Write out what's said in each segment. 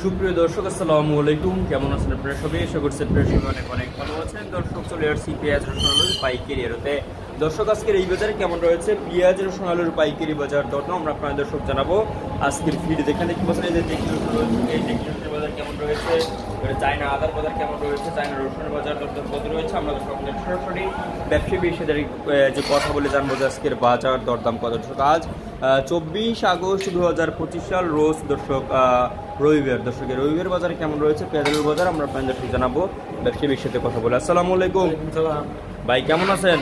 সুপ্রিয় দর্শক আসসালামু আলাইকুম, কেমন আছেন আপনারা সবাই? আশা করছি আপনারা সবাই অনেক অনেক ভালো আছেন। দর্শক চলে আসছি পেঁয়াজ রসুন আলুর পাইকারি আড়তে। দর্শক আজকের এই বাজারে কেমন রয়েছে পেঁয়াজ রসুন আলুর পাইকারি বাজার দর আমরা আপনাদের দর্শক জানাবো আজকের ভিডিও। যেখানে দেখতে পাচ্ছেন এই যে দেখতে বাজার কেমন রয়েছে, চায়না আদার বাজার কেমন রয়েছে, চায়না রসুনের বাজার দর কত রয়েছে, আমরা সকলের সরাসরি ব্যবসায়ী বিষয়ে যে কথা বলে জানবো যে আজকের বাজার দরদাম কত। দর্শক আজ 24 আগস্ট 2025 সাল রোজ দর্শক রবিবার। দর্শকের রবিবার বাজারে কেমন রয়েছে পেঁয়াজের বাজার আমরা আপনাদের জানাবো ব্যবসায়ী বিষয়ে কথা বলে। আসসালামু আলাইকুম ভাই, কেমন আছেন?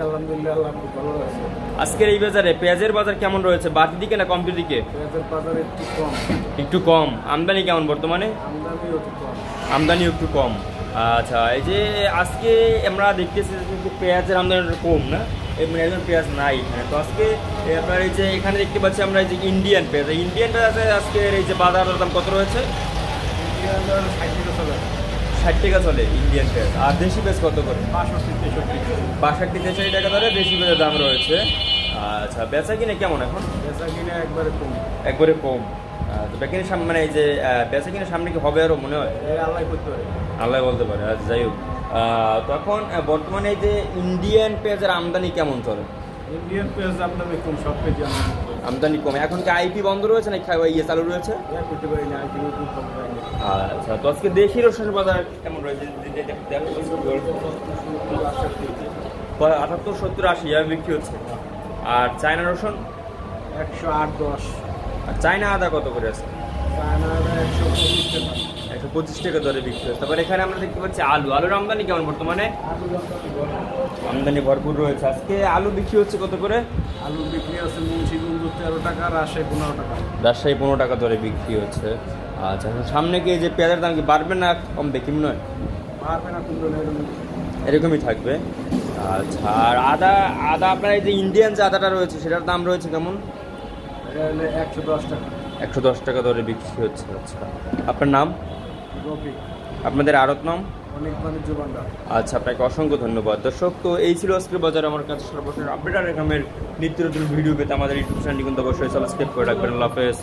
আলহামদুলিল্লাহ ভালো আছে। আজকের এই বাজারে পেঁয়াজের বাজার কেমন রয়েছে, বাড়তি দিকে না কমতির দিকে? পেঁয়াজের বাজার একটু কম। আমদানি কেমন বর্তমানে? আমদানিও একটু কম। আচ্ছা, এই যে আজকে আমরা দেখতেছি যে পেঁয়াজের আমদানি কম না, একজন পেঁয়াজ নাই এখানে। তো আজকে আপনার এই যে এখানে দেখতে পাচ্ছি আমরা এই যে ইন্ডিয়ান পেঁয়াজ, ইন্ডিয়ানটা আছে আজকের এই যে বাজার দাম কত রয়েছে? 60 টাকা চলে ইন্ডিয়ান পেঁয়াজ। আর দেশি পেঁয়াজ কত করে? 62-63 টাকা ধরে দেশি পেঁয়াজের দাম রয়েছে। আচ্ছা, বেচা কিনে কেমন এখন? বেচা কিনে একবারে কম। তো বেকিনের সামনে মানে এই যে বেচা কিনে সামনে কি হবে আরো মনে হয়? আল্লাহ বলতে পারে। আচ্ছা, যাই হোক, তো এখন বর্তমানে এই যে ইন্ডিয়ান পেঁয়াজের আমদানি কেমন চলে? ইন্ডিয়ান পেঁয়াজ আমদানি কম, সব পেঁয়াজ আমদানি কম। এখন কি আইপি বন্ধ রয়েছে না ইয়ে চালু রয়েছে? আচ্ছা, তো আজকে দেশি রসুনের বাজার কেমন রয়েছে? 78-70-80 বিক্রি হচ্ছে। আর চায়না রসুন 108-10। আর চায়না আদা কত করে আছে? চায়না আদা 125 টাকা দরে বিক্রি হচ্ছে। তারপর এখানে আমরা দেখতে পাচ্ছি আলুর আমদানি কেমন বর্তমানে? আমদানি ভরপুর রয়েছে। আজকে আলু বিক্রি হচ্ছে কত করে? আলু বিক্রি আছে মুন্সিগঞ্জ 13 টাকা, রাজশাহী 15 টাকা। রাজশাহী 15 টাকা দরে বিক্রি হচ্ছে। আচ্ছা, সামনে কি যে পেঁয়াজের দাম কি বাড়বে না কমবে কি মনে হয়? বাড়বে না, কমবে না, এরকমই থাকবে। আচ্ছা, আর আদা আপনার এই যে ইন্ডিয়ান যে আদাটা রয়েছে সেটার দাম রয়েছে কেমন? 110 টাকা। 110 টাকা দরে বিক্রি হচ্ছে। আচ্ছা, আপনার নাম? রফিক। আপনাদের আড়ত নাম? অনেক বাণিজ্য ভান্ডার। আচ্ছা, আপনাকে অসংখ্য ধন্যবাদ। দর্শক, তো এই ছিল আজকের বাজার। আমার কাছে সর্বশেষ আপডেট আর রকমের নিত্য নতুন ভিডিও পেতে আমাদের ইউটিউব চ্যানেলটি কিন্তু অবশ্যই সাবস্ক্রাইব করে রাখবেন। আল্লাহ হাফেজ।